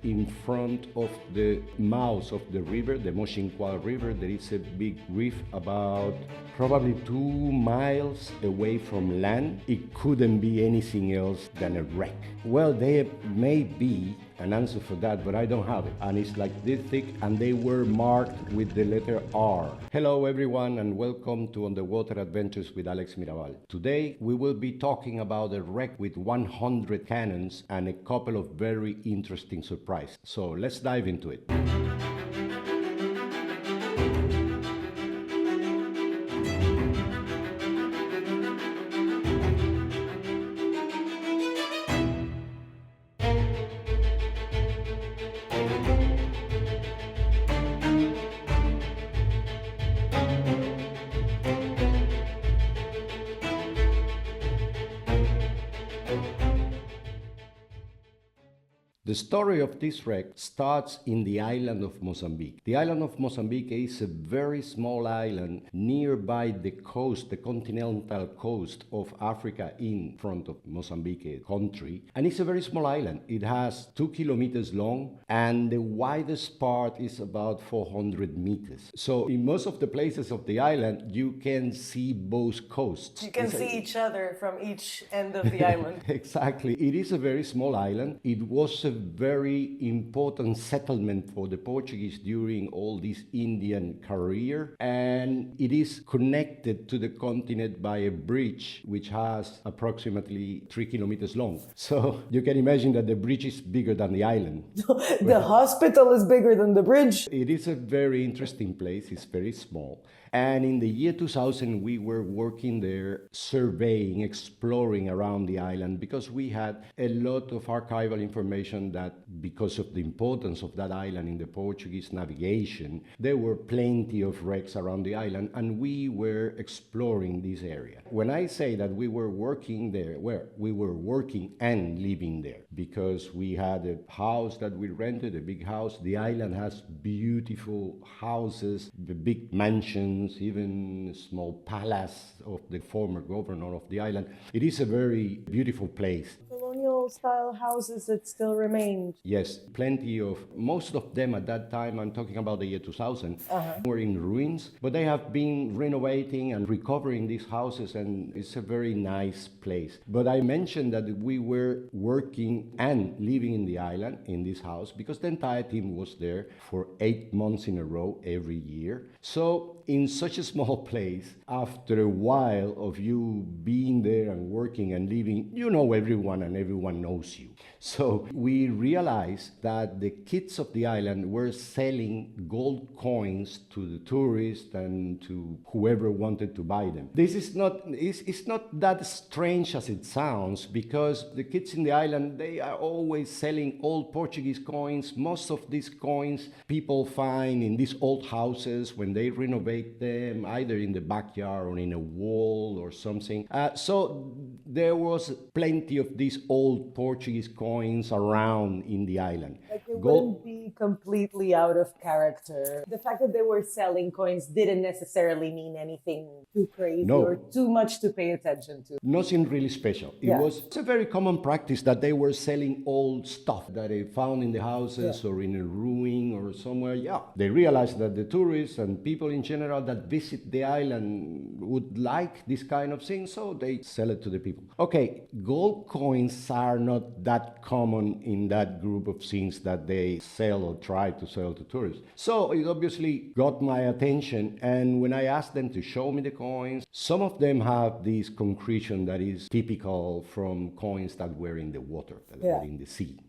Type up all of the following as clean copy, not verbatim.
in front of the mouth of the river, the Mozambique River. There is a big reef about probably 2 miles away from land. It couldn't be anything else than a wreck. Well, there may be an answer for that, but I don't have it. And it's like this thick, and they were marked with the letter R. Hello everyone, and welcome to Underwater Adventures with Alex Mirabal. Today we will be talking about a wreck with 100 cannons and a couple of very interesting surprises. So let's dive into it. The story of this wreck starts in the island of Mozambique. The island of Mozambique is a very small island nearby the coast, the continental coast of Africa in front of Mozambique country. And it's a very small island. It has 2 kilometers long and the widest part is about 400 meters. So in most of the places of the island, you can see both coasts. You can see each other from each end of the island. Exactly. It is a very small island. It was a very important settlement for the Portuguese during all this Indian career, and it is connected to the continent by a bridge which has approximately 3 kilometers long. So you can imagine that the bridge is bigger than the island. The hospital is bigger than the bridge. It is a very interesting place. It's very small. And in the year 2000, we were working there, surveying, exploring around the island, because we had a lot of archival information that, because of the importance of that island in the Portuguese navigation, there were plenty of wrecks around the island, and we were exploring this area. When I say that we were working there, we were working and living there, because we had a house that we rented, a big house. The island has beautiful houses, the big mansions, even a small palace of the former governor of the island. It is a very beautiful place. Colonial style houses that still remained. Yes, plenty of, most of them at that time, I'm talking about the year 2000, were in ruins, but they have been renovating and recovering these houses, and it's a very nice place. But I mentioned that we were working and living in the island, in this house, because the entire team was there for 8 months in a row every year. So in such a small place, after a while of you being there and working and living, you know everyone and everyone knows you. So we realized that the kids of the island were selling gold coins to the tourists and to whoever wanted to buy them. This is not, it's not that strange as it sounds, because the kids in the island, they are always selling old Portuguese coins. Most of these coins people find in these old houses when they renovate them, either in the backyard or in a wall or something. So there was plenty of these old Portuguese coins around in the island. Like it wouldn't be completely out of character. The fact that they were selling coins didn't necessarily mean anything too crazy or too much to pay attention to. Nothing really special. It was a very common practice that they were selling old stuff that they found in the houses or in a ruin or somewhere. Yeah, they realized that the tourists and people in general that visit the island would like this kind of thing, so they sell it to the people. Okay, gold coins are not that common in that group of things that they sell or try to sell to tourists. So it obviously got my attention, and when I asked them to show me the coins, some of them have this concretion that is typical from coins that were in the water, that were in the sea.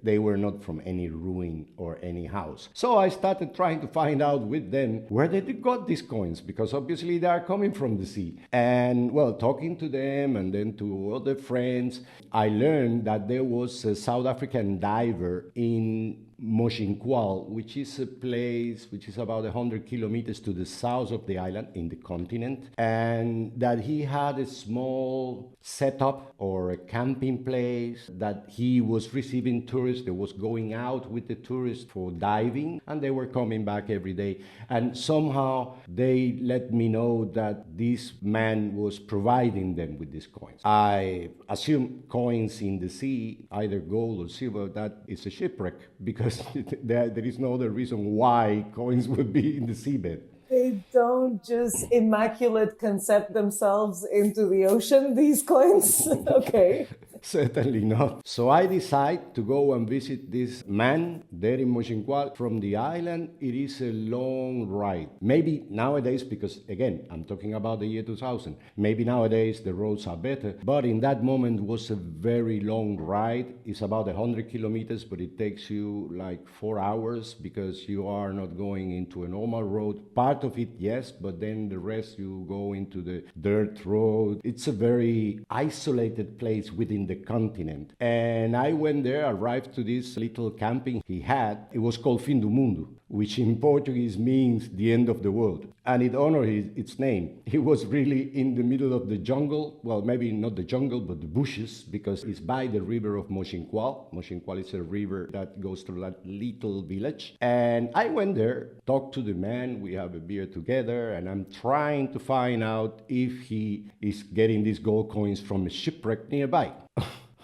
They were not from any ruin or any house. So I started trying to find out with them where they got these coins, because obviously they are coming from the sea. And well, talking to them and then to other friends, I learned that there was a South African diver in Mochinqual, which is a place which is about 100 kilometers to the south of the island in the continent, and that he had a small setup or a camping place that he was receiving tourists. They was going out with the tourists for diving, and they were coming back every day. And somehow they let me know that this man was providing them with these coins. I assume coins in the sea, either gold or silver, that is a shipwreck, because there is no other reason why coins would be in the seabed. They don't just immaculate concept themselves into the ocean, these coins? Okay. Certainly not. So I decide to go and visit this man there in Mochinqual from the island. It is a long ride. Maybe nowadays, because again, I'm talking about the year 2000, maybe nowadays the roads are better, but in that moment was a very long ride. It's about 100 kilometers, but it takes you like 4 hours because you are not going into a normal road. Part of it, yes, but then the rest you go into the dirt road. It's a very isolated place within the continent. And I went there, arrived to this little camping he had. It was called Fim do Mundo, which in Portuguese means the end of the world. And it honored its name. It was really in the middle of the jungle. Well, maybe not the jungle, but the bushes, because it's by the river of Mochinqual. Mochinqual is a river that goes through that little village. And I went there, talked to the man, we have a beer together, and I'm trying to find out if he is getting these gold coins from a shipwreck nearby.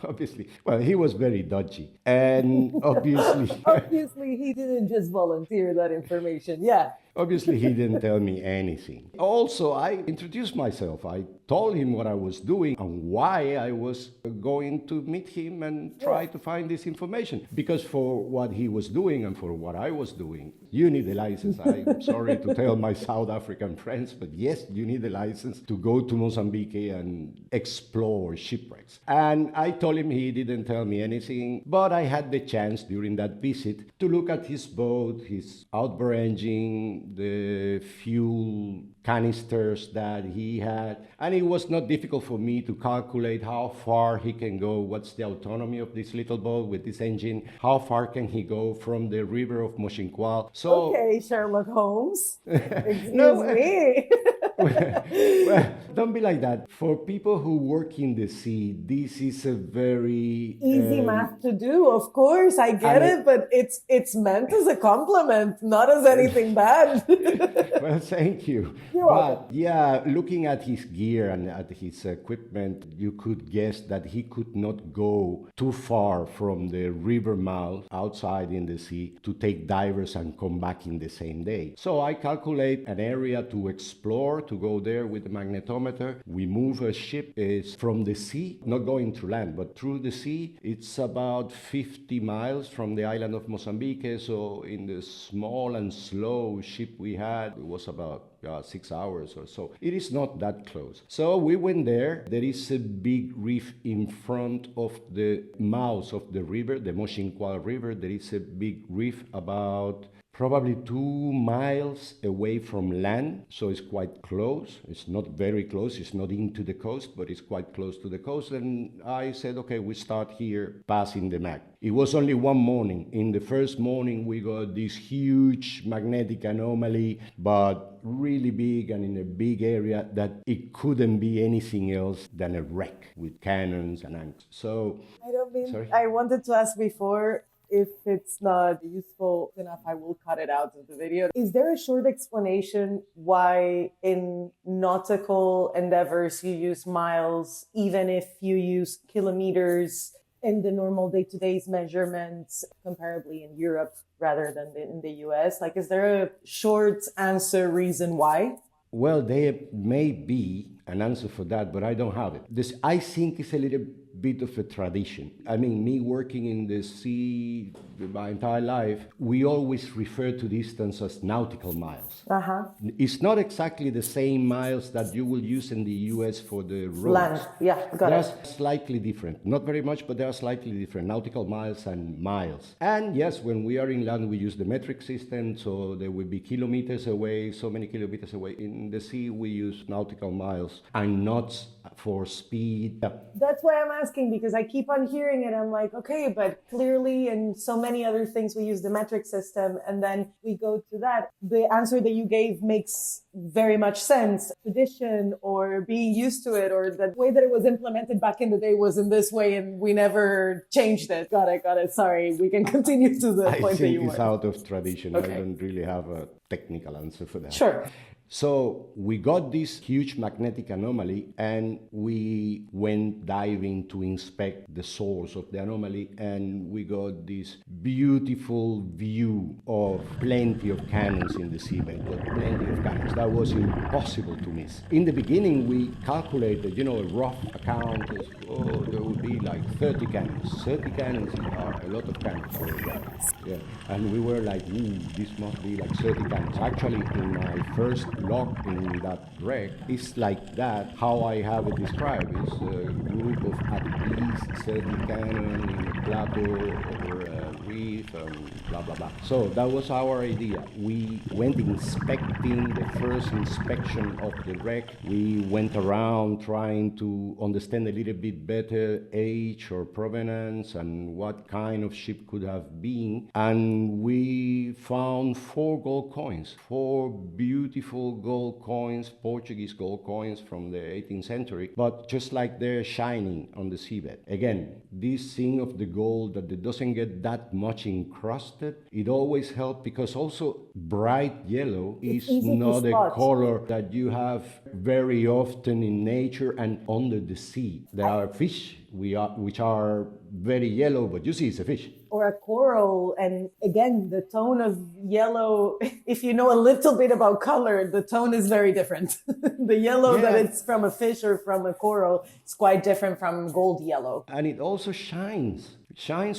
Obviously. Well, he was very dodgy. And obviously... Obviously, he didn't just volunteer that information. Yeah. Obviously, he didn't tell me anything. Also, I introduced myself. I told him what I was doing and why I was going to meet him and try to find this information. Because for what he was doing and for what I was doing, you need a license. I'm sorry to tell my South African friends, but yes, you need a license to go to Mozambique and explore shipwrecks. And I told him he didn't tell me anything, but I had the chance during that visit to look at his boat, his outboard engine, the fuel canisters that he had, and it was not difficult for me to calculate how far he can go, what's the autonomy of this little boat with this engine, how far can he go from the river of Mochinqual. So okay, Sherlock Holmes. Excuse me. well, don't be like that. For people who work in the sea, this is a very easy math to do. Of course, I get it, but it's meant as a compliment, not as anything bad. Well, thank you. You're welcome. Yeah, looking at his gear and at his equipment, you could guess that he could not go too far from the river mouth outside in the sea to take divers and come back in the same day. So I calculate an area to explore, to go there with the magnetometer. We move a ship is from the sea, not going through land, but through the sea. It's about 50 miles from the island of Mozambique. So in the small and slow ship we had, it was about 6 hours or so. It is not that close. So we went there. There is a big reef in front of the mouth of the river, the Mochinqual River. There is a big reef about probably 2 miles away from land, so it's quite close. It's not very close, it's not into the coast, but it's quite close to the coast. And I said, okay, we start here passing the mag. It was only one morning. In the first morning, we got this huge magnetic anomaly, but really big and in a big area that it couldn't be anything else than a wreck with cannons and anchors. So, I don't mean, sorry? I wanted to ask before, if it's not useful enough, I will cut it out of the video. Is there a short explanation why in nautical endeavors you use miles, even if you use kilometers in the normal day-to-day measurements, comparably in Europe rather than in the US? Like, is there a short answer reason why? Well, there may be an answer for that, but I don't have it. This, I think, is a little bit of a tradition. I mean, me working in the sea my entire life, we always refer to distance as nautical miles. It's not exactly the same miles that you will use in the US for the roads. Land, yeah, got it. They're slightly different. Not very much, but they are slightly different. Nautical miles and miles. And yes, when we are in land, we use the metric system, so there will be kilometers away, so many kilometers away. In the sea, we use nautical miles. bells and knots for speed. That's why I'm asking, because I keep on hearing it. I'm like, okay, but clearly in so many other things we use the metric system, and then we go to that. The answer that you gave makes very much sense. Tradition or being used to it, or the way that it was implemented back in the day was in this way and we never changed it. Got it. Sorry, we can continue to the point that you I think it's were. out of tradition. Okay. I don't really have a technical answer for that. Sure. So we got this huge magnetic anomaly and we went diving to inspect the source of the anomaly, and we got this beautiful view of plenty of cannons in the seabed, but plenty of cannons. That was impossible to miss. In the beginning, we calculated, a rough account is, there would be like 30 cannons. 30 cannons are a lot of cannons. Yeah. And we were like, this must be like 30 cannons. Actually, in my first log in that wreck, it's like that. How I have it described is a group of at least 30 cannons in a plateau over a reef and blah, blah, blah. So that was our idea. We went inspecting the first inspection of the wreck. We went around trying to understand a little bit better age or provenance and what kind of ship could have been. And we found 4 gold coins, 4 beautiful gold coins, Portuguese gold coins from the 18th century, but just like they're shining on the seabed. Again, this thing of the gold that it doesn't get that much encrusted, it always helps, because also bright yellow is not a color that you have very often in nature and under the sea. There are fish which are very yellow, but you see it's a fish. Or a coral, and again, the tone of yellow, if you know a little bit about color, the tone is very different. The yellow that it's from a fish or from a coral is quite different from gold yellow. And it also shines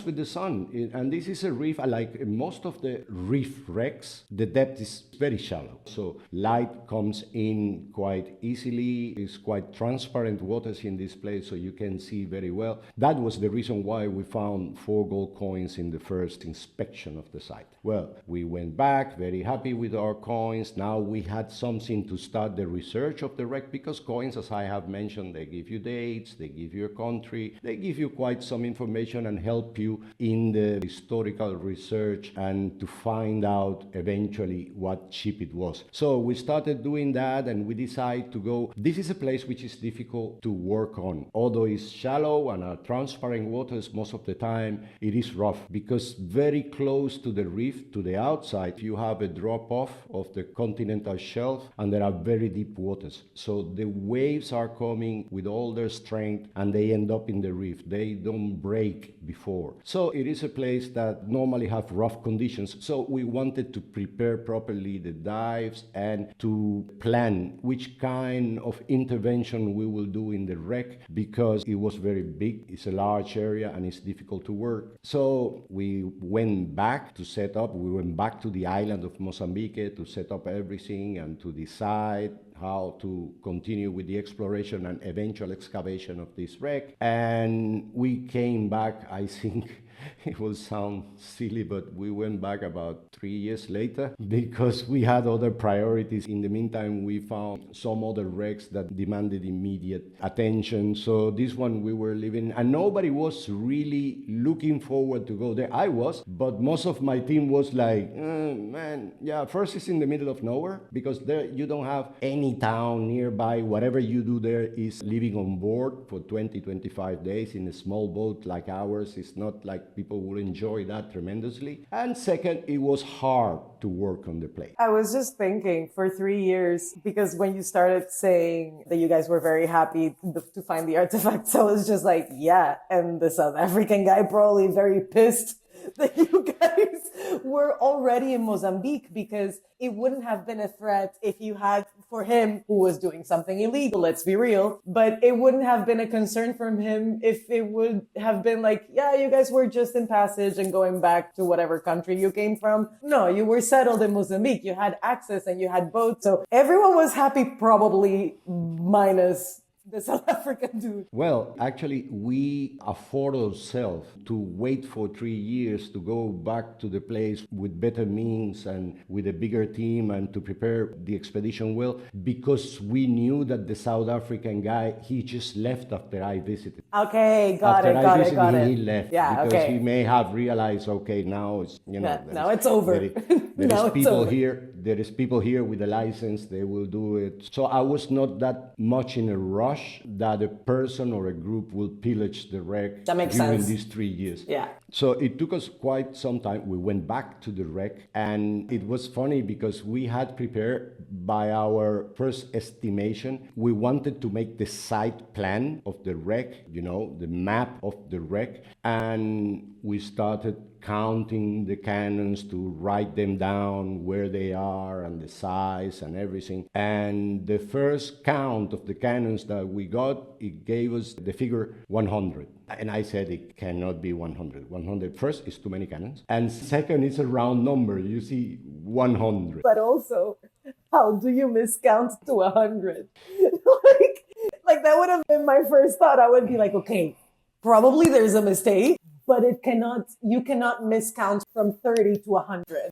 with the sun. And this is a reef, like most of the reef wrecks, the depth is very shallow. So light comes in quite easily. It's quite transparent waters in this place, so you can see very well. That was the reason why we found 4 gold coins in the first inspection of the site. Well, we went back, very happy with our coins. Now we had something to start the research of the wreck, because coins, as I have mentioned, they give you dates, they give you a country, they give you quite some information and help you in the historical research and to find out eventually what ship it was. So we started doing that, and we decided to go. This is a place which is difficult to work on. Although it's shallow and are transparent waters, most of the time it is rough, because very close to the reef, to the outside, you have a drop off of the continental shelf, and there are very deep waters. So the waves are coming with all their strength and they end up in the reef. They don't break before. So it is a place that normally have rough conditions. So we wanted to prepare properly the dives and to plan which kind of intervention we will do in the wreck, because it was very big. It's a large area and it's difficult to work. So we went back to set up. We went back to the island of Mozambique to set up everything and to decide how to continue with the exploration and eventual excavation of this wreck. And we came back, I think, it will sound silly, but we went back about 3 years later because we had other priorities. In the meantime, we found some other wrecks that demanded immediate attention. So this one we were living, and nobody was really looking forward to go there. I was, but most of my team was like, man, yeah, first it's in the middle of nowhere, because there you don't have any town nearby. Whatever you do there is living on board for 20, 25 days in a small boat like ours. It's not like people will enjoy that tremendously. And second, it was hard to work on the place. I was just thinking for 3 years, because when you started saying that you guys were very happy to find the artifacts, I was just like, yeah, and the South African guy probably very pissed that you guys were already in Mozambique, because it wouldn't have been a threat if you had, for him, who was doing something illegal, let's be real, but it wouldn't have been a concern from him if it would have been like, yeah, you guys were just in passage and going back to whatever country you came from. No, you were settled in Mozambique, you had access and you had boats, so everyone was happy, probably minus the South African dude? Well, actually, we afford ourselves to wait for 3 years to go back to the place with better means and with a bigger team and to prepare the expedition well, because we knew that the South African guy, he just left after I visited. Okay, got After it, I got it, visited got him, it. he left Yeah, because okay. he may have realized, okay, now it's, you know, Yeah, now it's over. there Now is it's people over. here. There is people here with a license. They will do it. So I was not that much in a rush that a person or a group will pillage the wreck That makes during sense. these 3 years. Yeah. So it took us quite some time. We went back to the wreck, and it was funny because we had prepared by our first estimation. We wanted to make the site plan of the wreck, you know, the map of the wreck, and we started counting the cannons to write them down where they are and the size and everything. And the first count of the cannons that we got, it gave us the figure 100. And I said it cannot be 100. 100 first is too many cannons, and second it's a round number. You see 100. But also, how do you miscount to 100? like that would have been my first thought. I would be like, okay, probably there's a mistake, but you cannot miscount from 30 to 100.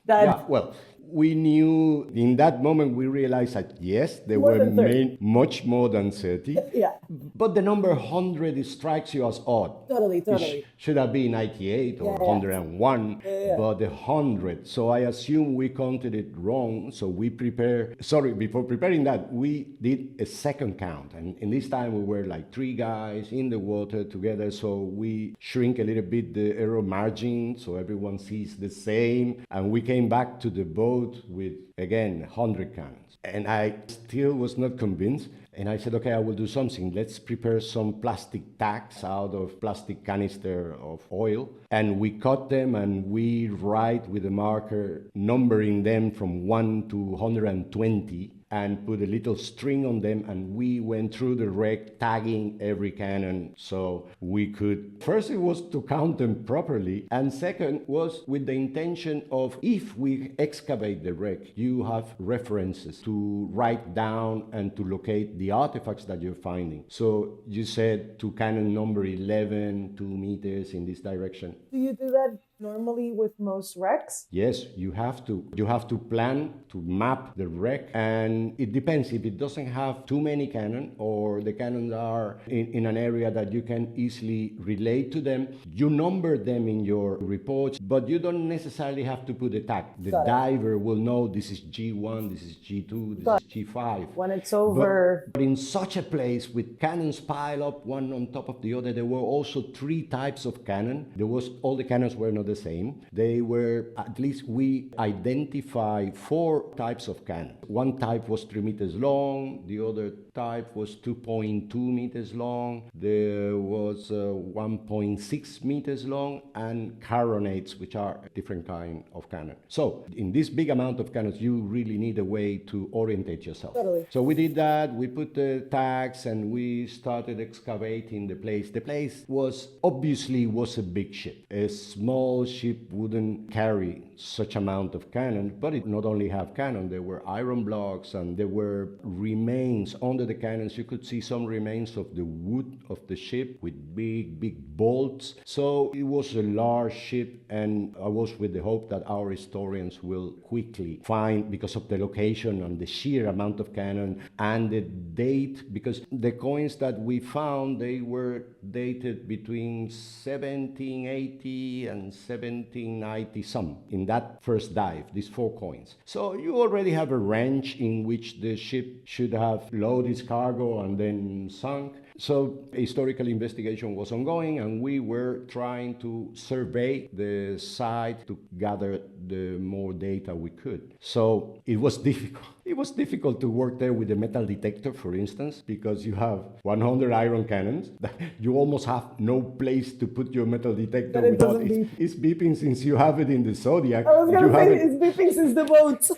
Yeah, well, we knew in that moment, we realized that yes, there More were than 30. much more than 30. Yeah. But the number 100 strikes you as odd. Totally, It totally. should have been 98 or Yeah, yeah. 101, but the 100. So I assume we counted it wrong. So we before preparing that, we did a second count. And in this time, we were like 3 guys in the water together. So we shrink a little bit the error margin so everyone sees the same. And we came back to the boat with, again, 100 cannons. And I still was not convinced. And I said, okay, I will do something. Let's prepare some plastic tacks out of plastic canister of oil. And we cut them and we write with a marker, numbering them from 1 to 120. And put a little string on them, and we went through the wreck tagging every cannon so we could. First, it was to count them properly, and second was with the intention of, if we excavate the wreck, you have references to write down and to locate the artifacts that you're finding. So you said to cannon number 11, 2 meters in this direction. Do you do that normally with most wrecks? Yes, you have to. You have to plan to map the wreck, and it depends if it doesn't have too many cannons or the cannons are in an area that you can easily relate to them. You number them in your reports, but you don't necessarily have to put a tag. The diver will know this is G1, this is G2, this is G5. When it's over. But in such a place with cannons piled up one on top of the other, there were also 3 types of cannon. All the cannons were not the same. They were, at least we identify 4 types of cannon. One type was 3 meters long, the other type was 2.2 meters long, there was 1.6 meters long, and carronades, which are a different kind of cannon. So in this big amount of cannons, you really need a way to orientate yourself. Totally. So we did that, we put the tags, and we started excavating the place. The place was a big ship. A small ship wouldn't carry such amount of cannon, but it not only have cannon, there were iron blocks and there were remains under the cannons. You could see some remains of the wood of the ship with big bolts. So it was a large ship, and I was with the hope that our historians will quickly find, because of the location and the sheer amount of cannon and the date, because the coins that we found, they were dated between 1780 and 1790 some in that first dive, these 4 coins. So you already have a range in which the ship should have loaded its cargo and then sunk. So historical investigation was ongoing, and we were trying to survey the site to gather the more data we could. So it was difficult. It was difficult to work there with a metal detector, for instance, because you have 100 iron cannons. You almost have no place to put your metal detector without beep. it's beeping since you have it in the Zodiac. I was going to say it's beeping since the boat.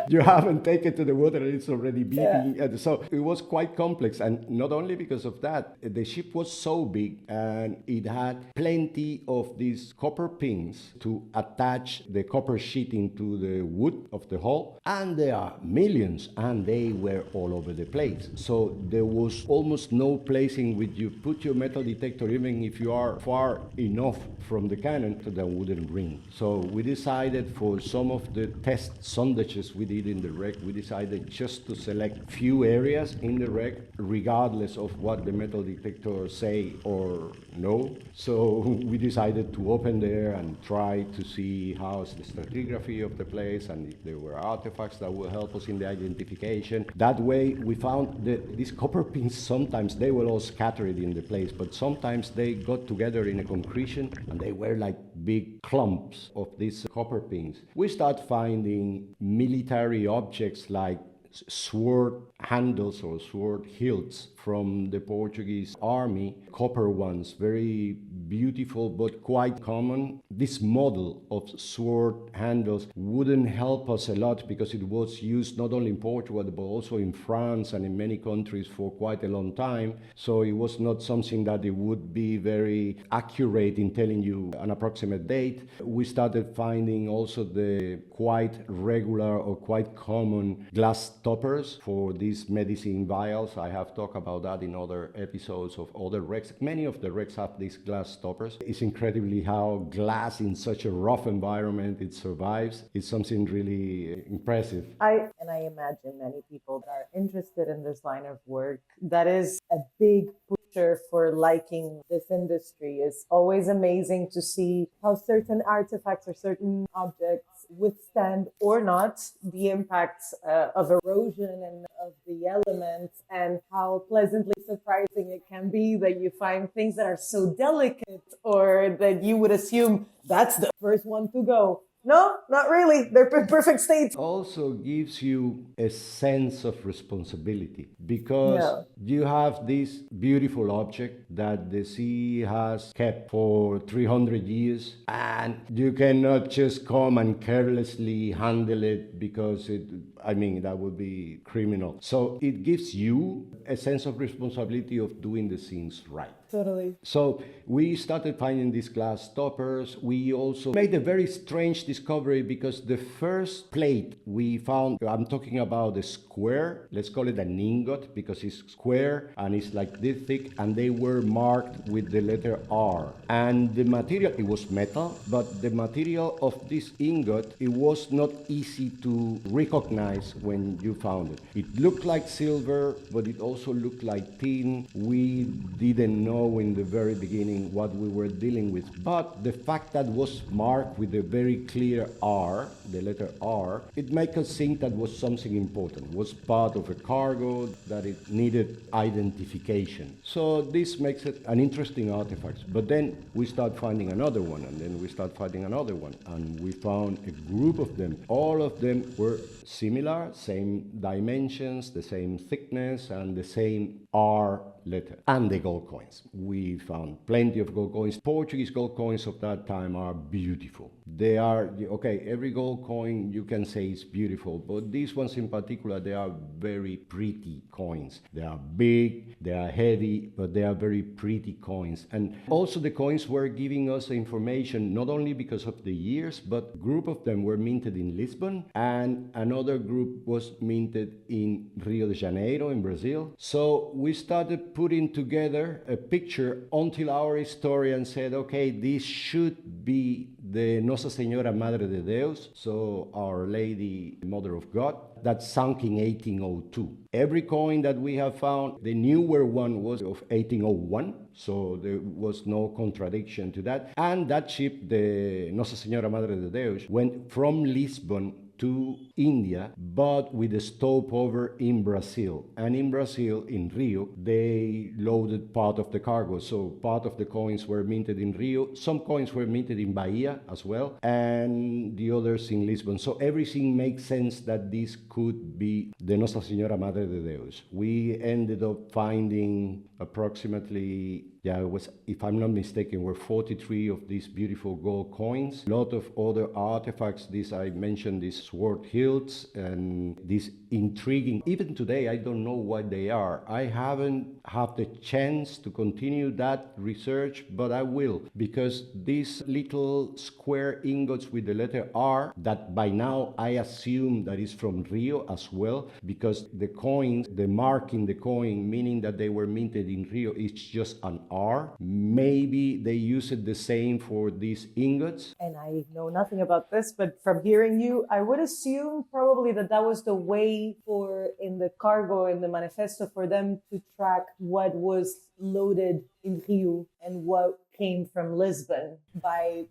You haven't taken to the water and it's already beating. And so it was quite complex. And not only because of that, the ship was so big and it had plenty of these copper pins to attach the copper sheeting to the wood of the hull. And there are millions and they were all over the place. So there was almost no place in which you put your metal detector, even if you are far enough from the cannon, that wouldn't ring. So we decided for some of the test sondages we did in the wreck, we decided just to select few areas in the wreck, regardless of what the metal detector say or no. So we decided to open there and try to see how's the stratigraphy of the place and if there were artifacts that will help us in the identification. That way we found that these copper pins, sometimes they were all scattered in the place, but sometimes they got together in a concretion and they were like big clumps of these copper pins. We start finding military objects like sword handles or sword hilts from the Portuguese army, copper ones, very beautiful but quite common. This model of sword handles wouldn't help us a lot because it was used not only in Portugal but also in France and in many countries for quite a long time. So it was not something that it would be very accurate in telling you an approximate date. We started finding also the quite regular or quite common glass toppers for these medicine vials. I have talked about that in other episodes of other wrecks. Many of the wrecks have these glass toppers. It's incredibly how glass in such a rough environment it survives. It's something really impressive. I imagine many people that are interested in this line of work, that is a big pusher for liking this industry. It's always amazing to see how certain artifacts or certain objects withstand or not the impacts of erosion and of the elements, and how pleasantly surprising it can be that you find things that are so delicate or that you would assume that's the first one to go. No, not really. They're in perfect state. Also gives you a sense of responsibility because you have this beautiful object that the sea has kept for 300 years and you cannot just come and carelessly handle it because that would be criminal. So it gives you a sense of responsibility of doing the things right. Totally. So we started finding these glass toppers. We also made a very strange discovery because the first plate we found, I'm talking about a square, let's call it an ingot because it's square and it's like this thick, and they were marked with the letter R. And the material, it was metal, but the material of this ingot, it was not easy to recognize when you found it. It looked like silver, but it also looked like tin. We didn't know in the very beginning what we were dealing with, but the fact that was marked with a very clear R, the letter R, it made us think that was something important, was part of a cargo, that it needed identification. So this makes it an interesting artifact. But then we start finding another one, and then we start finding another one, and we found a group of them. All of them were similar, same dimensions, the same thickness, and the same R letter, and the gold coins. We found plenty of gold coins. Portuguese gold coins of that time are beautiful. They are, okay, every gold coin you can say is beautiful, but these ones in particular, they are very pretty coins. They are big, they are heavy, but they are very pretty coins. And also the coins were giving us information, not only because of the years, but a group of them were minted in Lisbon, and another group was minted in Rio de Janeiro in Brazil. So we started putting together a picture until our historian said, okay, this should be the Nossa Senhora Madre de Deus, so Our Lady, Mother of God, that sunk in 1802. Every coin that we have found, the newer one was of 1801, so there was no contradiction to that. And that ship, the Nossa Senhora Madre de Deus, went from Lisbon to India, but with a stopover in Brazil. And in Brazil, in Rio, they loaded part of the cargo. So part of the coins were minted in Rio. Some coins were minted in Bahia as well, and the others in Lisbon. So everything makes sense that this could be the Nossa Senhora Madre de Deus. We ended up finding approximately Yeah, it was, if I'm not mistaken, were 43 of these beautiful gold coins. A lot of other artifacts. This I mentioned, these sword hilts and these intriguing. Even today, I don't know what they are. I haven't had the chance to continue that research, but I will, because these little square ingots with the letter R, that by now I assume that is from Rio as well, because the coins, the mark in the coin, meaning that they were minted in Rio, is just an R. Maybe they use it the same for these ingots. And I know nothing about this, but from hearing you, I would assume probably that that was the way for in the cargo, in the manifesto, for them to track what was loaded in Rio and what came from Lisbon by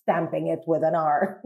stamping it with an R.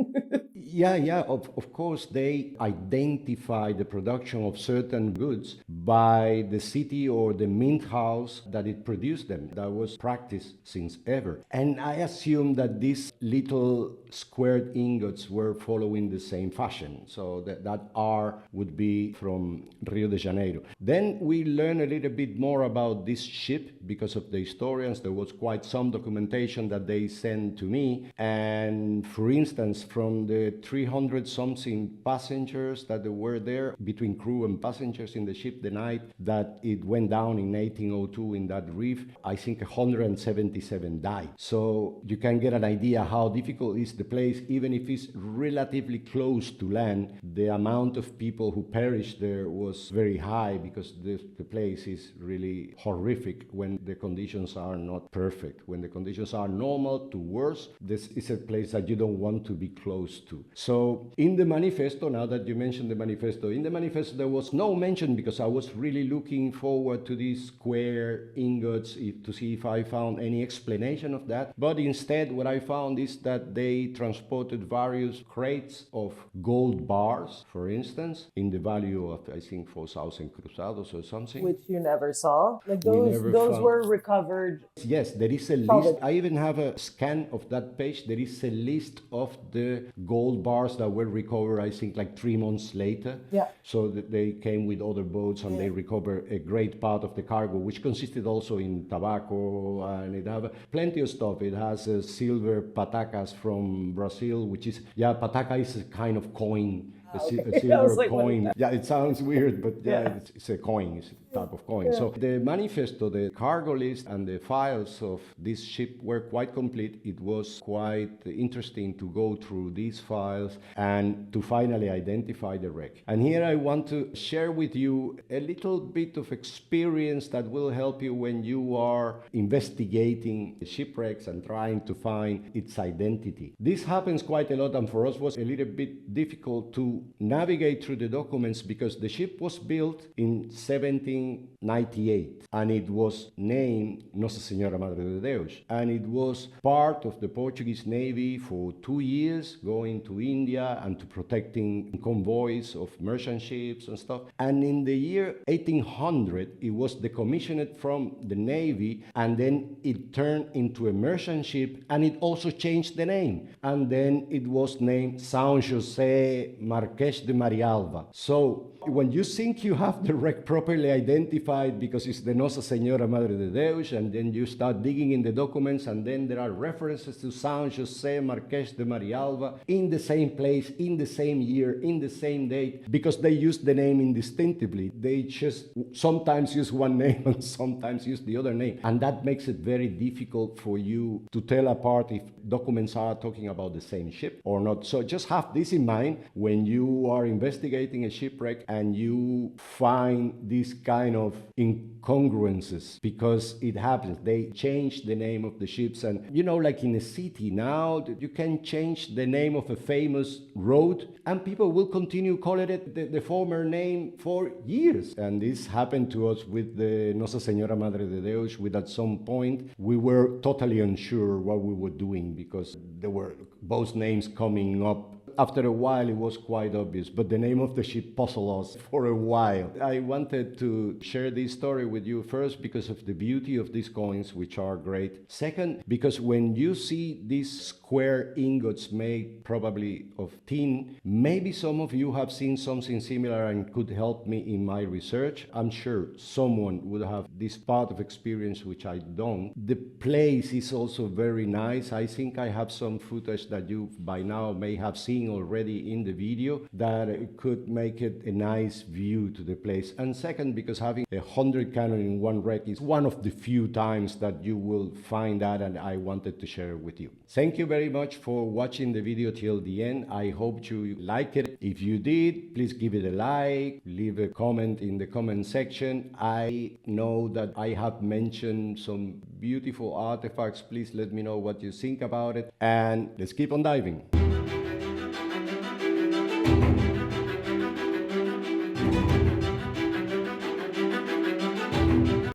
Yeah, of course, they identify the production of certain goods by the city or the mint house that it produced them. That was practiced since ever. And I assume that these little squared ingots were following the same fashion. So that R would be from Rio de Janeiro. Then we learn a little bit more about this ship because of the historians. There was quite some documentation that they sent to me. And for instance, from the 300 something passengers that were there, between crew and passengers in the ship the night that it went down in 1802 in that reef, I think 177 died. So you can get an idea how difficult is the place. Even if it's relatively close to land, the amount of people who perished there was very high, because the place is really horrific when the conditions are not perfect. When the conditions are normal to worse, this is a place that you don't want to be close to. So in the manifesto, now that you mentioned the manifesto, in the manifesto there was no mention, because I was really looking forward to these square ingots to see if I found any explanation of that. But instead what I found is that they transported various crates of gold bars, for instance, in the value of I think 4,000 cruzados or something. Which you never saw. Like those found... were recovered. Yes, there is a list. I even have a scan of that page. There is a list of the gold bars that were recovered, I think, like 3 months later. Yeah. So that they came with other boats and they recovered a great part of the cargo, which consisted also in tobacco, and it have plenty of stuff. It has silver patacas from Brazil, which is, pataca is a kind of coin. A silver coin. Yeah, it sounds weird, but it's a coin. It's a type of coin. So the manifesto, the cargo list, and the files of this ship were quite complete. It was quite interesting to go through these files and to finally identify the wreck. And here I want to share with you a little bit of experience that will help you when you are investigating shipwrecks and trying to find its identity. This happens quite a lot, and for us was a little bit difficult to navigate through the documents, because the ship was built in 1798 and it was named Nossa Senhora Madre de Deus, and it was part of the Portuguese Navy for 2 years, going to India and to protecting convoys of merchant ships and stuff. And in the year 1800 it was decommissioned from the Navy, and then it turned into a merchant ship, and it also changed the name, and then it was named São José Marquês de Marialva. So when you think you have the wreck properly identified, because it's the Nossa Senhora Madre de Deus, and then you start digging in the documents, and then there are references to São José Marquês de Marialva in the same place, in the same year, in the same date, because they use the name indistinctively. They just sometimes use one name and sometimes use the other name, and that makes it very difficult for you to tell apart if documents are talking about the same ship or not. So just have this in mind when you are investigating a shipwreck and you find these kind of incongruences, because it happens. They change the name of the ships, and like in a city now, you can change the name of a famous road and people will continue calling it the former name for years. And this happened to us with the Nossa Senhora Madre de Deus, with at some point we were totally unsure what we were doing, because there were both names coming up after a while it was quite obvious, but the name of the ship puzzled us for a while. I wanted to share this story with you first because of the beauty of these coins, which are great. Second, because when you see these square ingots made probably of tin, maybe some of you have seen something similar and could help me in my research. I'm sure someone would have this part of experience which I don't. The place is also very nice. I think I have some footage that you by now may have seen already in the video that could make it a nice view to the place. And second, because having 100 cannon in one wreck is one of the few times that you will find that, and I wanted to share with you. Thank you very much for watching the video till the end. I hope you like it. If you did, please give it a like, leave a comment in the comment section. I know that I have mentioned some beautiful artifacts. Please let me know what you think about it, and let's keep on diving.